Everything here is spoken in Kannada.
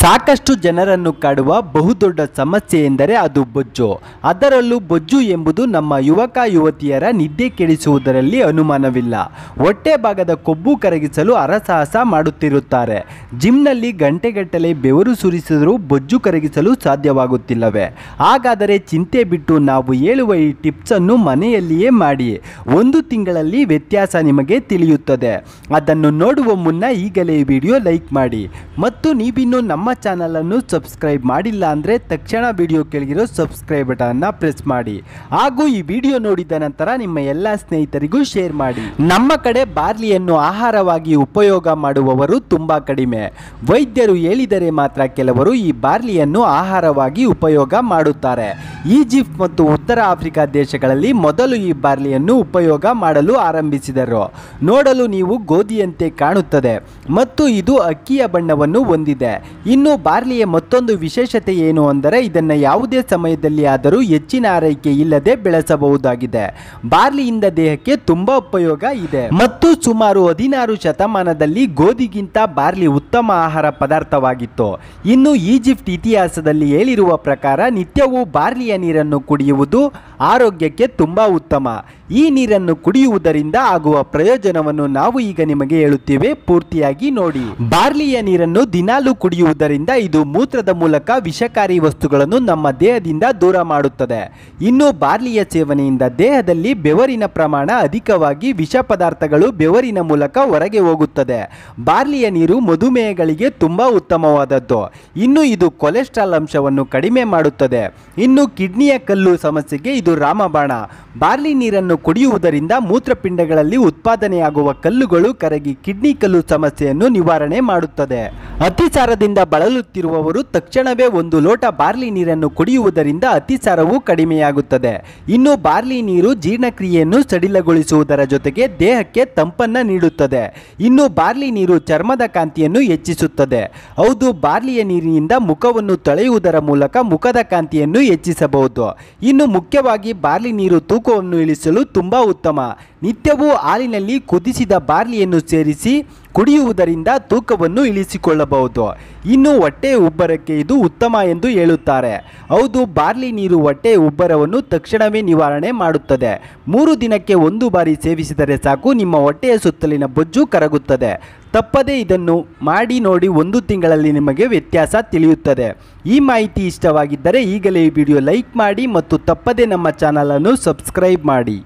ಸಾಕಷ್ಟು ಜನರನ್ನು ಕಾಡುವ ಬಹುದೊಡ್ಡ ಸಮಸ್ಯೆ ಎಂದರೆ ಅದು ಬೊಜ್ಜು. ಅದರಲ್ಲೂ ಬೊಜ್ಜು ಎಂಬುದು ನಮ್ಮ ಯುವಕ ಯುವತಿಯರ ನಿದ್ದೆ ಕೆಡಿಸುವುದರಲ್ಲಿ ಅನುಮಾನವಿಲ್ಲ. ಹೊಟ್ಟೆ ಭಾಗದ ಕೊಬ್ಬು ಕರಗಿಸಲು ಹರಸಾಹಸ ಮಾಡುತ್ತಿರುತ್ತಾರೆ. ಜಿಮ್ನಲ್ಲಿ ಗಂಟೆಗಟ್ಟಲೆ ಬೆವರು ಸುರಿಸಿದರೂ ಬೊಜ್ಜು ಕರಗಿಸಲು ಸಾಧ್ಯವಾಗುತ್ತಿಲ್ಲವೇ? ಹಾಗಾದರೆ ಚಿಂತೆ ಬಿಟ್ಟು ನಾವು ಹೇಳುವ ಈ ಟಿಪ್ಸ್ ಅನ್ನು ಮನೆಯಲ್ಲಿಯೇ ಮಾಡಿ. 1 ತಿಂಗಳಲ್ಲಿ ವ್ಯತ್ಯಾಸ ನಿಮಗೆ ತಿಳಿಯುತ್ತದೆ. ಅದನ್ನು ನೋಡುವ ಮುನ್ನ ಈಗಲೇ ಈ ವಿಡಿಯೋ ಲೈಕ್ ಮಾಡಿ ಮತ್ತು ನೀವಿನ್ನೂ ನಮ್ಮ ಚಾನಲ್ ಅನ್ನು ಸಬ್ಸ್ಕ್ರೈಬ್ ಮಾಡಿಲ್ಲ ಅಂದರೆ ತಕ್ಷಣ ವಿಡಿಯೋ ಕೆಳಗಿರೋ ಸಬ್ಸ್ಕ್ರೈಬ್ ಬಟನ್ ಅನ್ನು ಪ್ರೆಸ್ ಮಾಡಿ. ಹಾಗೂ ಈ ವಿಡಿಯೋ ನೋಡಿದ ನಂತರ ನಿಮ್ಮ ಎಲ್ಲ ಸ್ನೇಹಿತರಿಗೂ ಶೇರ್ ಮಾಡಿ. ನಮ್ಮ ಕಡೆ ಬಾರ್ಲಿಯನ್ನು ಆಹಾರವಾಗಿ ಉಪಯೋಗ ಮಾಡುವವರು ತುಂಬಾ ಕಡಿಮೆ. ವೈದ್ಯರು ಹೇಳಿದರೆ ಮಾತ್ರ ಕೆಲವರು ಈ ಬಾರ್ಲಿಯನ್ನು ಆಹಾರವಾಗಿ ಉಪಯೋಗ ಮಾಡುತ್ತಾರೆ. ಈಜಿಪ್ಟ್ ಮತ್ತು ಉತ್ತರ ಆಫ್ರಿಕಾ ದೇಶಗಳಲ್ಲಿ ಮೊದಲು ಈ ಬಾರ್ಲಿಯನ್ನು ಉಪಯೋಗ ಮಾಡಲು ಆರಂಭಿಸಿದರು. ನೋಡಲು ನೀವು ಗೋಧಿಯಂತೆ ಕಾಣುತ್ತದೆ ಮತ್ತು ಇದು ಅಕ್ಕಿಯ ಬಣ್ಣವನ್ನು ಹೊಂದಿದೆ. ಇನ್ನು ಬಾರ್ಲಿಯ ಮತ್ತೊಂದು ವಿಶೇಷತೆ ಏನು ಅಂದರೆ ಇದನ್ನು ಯಾವುದೇ ಸಮಯದಲ್ಲಿ ಆದರೂ ಹೆಚ್ಚಿನ ಆರೈಕೆ ಇಲ್ಲದೆ ಬೆಳೆಸಬಹುದಾಗಿದೆ. ಬಾರ್ಲಿಯಿಂದ ದೇಹಕ್ಕೆ ತುಂಬಾ ಉಪಯೋಗ ಇದೆ ಮತ್ತು ಸುಮಾರು 16 ಶತಮಾನದಲ್ಲಿ ಗೋಧಿಗಿಂತ ಬಾರ್ಲಿ ಉತ್ತಮ ಆಹಾರ ಪದಾರ್ಥವಾಗಿತ್ತು. ಇನ್ನು ಈಜಿಪ್ಟ್ ಇತಿಹಾಸದಲ್ಲಿ ಹೇಳಿರುವ ಪ್ರಕಾರ ನಿತ್ಯವೂ ಬಾರ್ಲಿಯ ನೀರನ್ನು ಕುಡಿಯುವುದು ಆರೋಗ್ಯಕ್ಕೆ ತುಂಬಾ ಉತ್ತಮ. ಈ ನೀರನ್ನು ಕುಡಿಯುವುದರಿಂದ ಆಗುವ ಪ್ರಯೋಜನವನ್ನು ನಾವು ಈಗ ನಿಮಗೆ ಹೇಳುತ್ತೇವೆ, ಪೂರ್ತಿಯಾಗಿ ನೋಡಿ. ಬಾರ್ಲಿಯ ನೀರನ್ನು ದಿನಾಲೂ ಕುಡಿಯುವುದರಿಂದ ಇದು ಮೂತ್ರದ ಮೂಲಕ ವಿಷಕಾರಿ ವಸ್ತುಗಳನ್ನು ನಮ್ಮ ದೇಹದಿಂದ ದೂರ ಮಾಡುತ್ತದೆ. ಇನ್ನು ಬಾರ್ಲಿಯ ಸೇವನೆಯಿಂದ ದೇಹದಲ್ಲಿ ಬೆವರಿನ ಪ್ರಮಾಣ ಅಧಿಕವಾಗಿ ವಿಷ ಪದಾರ್ಥಗಳು ಬೆವರಿನ ಮೂಲಕ ಹೊರಗೆ ಹೋಗುತ್ತದೆ. ಬಾರ್ಲಿಯ ನೀರು ಮಧುಮೇಹಗಳಿಗೆ ತುಂಬಾ ಉತ್ತಮವಾದದ್ದು. ಇನ್ನು ಇದು ಕೊಲೆಸ್ಟ್ರಾಲ್ ಅಂಶವನ್ನು ಕಡಿಮೆ ಮಾಡುತ್ತದೆ. ಇನ್ನು ಕಿಡ್ನಿಯ ಕಲ್ಲು ಸಮಸ್ಯೆಗೆ ಇದು ರಾಮಬಾಣ. ಬಾರ್ಲಿ ನೀರನ್ನು ಕುಡಿಯುವುದರಿಂದ ಮೂತ್ರಪಿಂಡಗಳಲ್ಲಿ ಉತ್ಪಾದನೆಯಾಗುವ ಕಲ್ಲುಗಳು ಕರಗಿ ಕಿಡ್ನಿ ಕಲ್ಲು ಸಮಸ್ಯೆಯನ್ನು ನಿವಾರಣೆ ಮಾಡುತ್ತದೆ. ಅತಿಸಾರದಿಂದ ಬಳಲುತ್ತಿರುವವರು ತಕ್ಷಣವೇ 1 ಲೋಟ ಬಾರ್ಲಿ ನೀರನ್ನು ಕುಡಿಯುವುದರಿಂದ ಅತಿಸಾರವು ಕಡಿಮೆಯಾಗುತ್ತದೆ. ಇನ್ನು ಬಾರ್ಲಿ ನೀರು ಜೀರ್ಣಕ್ರಿಯೆಯನ್ನು ಸಡಿಲಗೊಳಿಸುವುದರ ಜೊತೆಗೆ ದೇಹಕ್ಕೆ ತಂಪನ್ನು ನೀಡುತ್ತದೆ. ಇನ್ನು ಬಾರ್ಲಿ ನೀರು ಚರ್ಮದ ಕಾಂತಿಯನ್ನು ಹೆಚ್ಚಿಸುತ್ತದೆ. ಹೌದು, ಬಾರ್ಲಿಯ ನೀರಿನಿಂದ ಮುಖವನ್ನು ತೊಳೆಯುವುದರ ಮೂಲಕ ಮುಖದ ಕಾಂತಿಯನ್ನು ಹೆಚ್ಚಿಸಬಹುದು. ಇನ್ನು ಮುಖ್ಯವಾಗಿ ಬಾರ್ಲಿ ನೀರು ತೂಕವನ್ನು ಇಳಿಸಲು ತುಂಬಾ ಉತ್ತಮ. ನಿತ್ಯವೂ ಹಾಲಿನಲ್ಲಿ ಕುದಿಸಿದ ಬಾರ್ಲಿಯನ್ನು ಸೇರಿಸಿ ಕುಡಿಯುವುದರಿಂದ ತೂಕವನ್ನು ಇಳಿಸಿಕೊಳ್ಳಬಹುದು. ಇನ್ನು ಹೊಟ್ಟೆ ಉಬ್ಬರಕ್ಕೆ ಇದು ಉತ್ತಮ ಎಂದು ಹೇಳುತ್ತಾರೆ. ಹೌದು, ಬಾರ್ಲಿ ನೀರು ಹೊಟ್ಟೆ ಉಬ್ಬರವನ್ನು ತಕ್ಷಣವೇ ನಿವಾರಣೆ ಮಾಡುತ್ತದೆ. 3 ದಿನಕ್ಕೆ 1 ಬಾರಿ ಸೇವಿಸಿದರೆ ಸಾಕು, ನಿಮ್ಮ ಹೊಟ್ಟೆಯ ಸುತ್ತಲಿನ ಬೊಜ್ಜು ಕರಗುತ್ತದೆ. ತಪ್ಪದೇ ಇದನ್ನು ಮಾಡಿ ನೋಡಿ, 1 ತಿಂಗಳಲ್ಲಿ ನಿಮಗೆ ವ್ಯತ್ಯಾಸ ತಿಳಿಯುತ್ತದೆ. ಈ ಮಾಹಿತಿ ಇಷ್ಟವಾಗಿದ್ದರೆ ಈಗಲೇ ಈ ವಿಡಿಯೋ ಲೈಕ್ ಮಾಡಿ ಮತ್ತು ತಪ್ಪದೇ ನಮ್ಮ ಚಾನಲ್ ಅನ್ನು ಸಬ್ಸ್ಕ್ರೈಬ್ ಮಾಡಿ.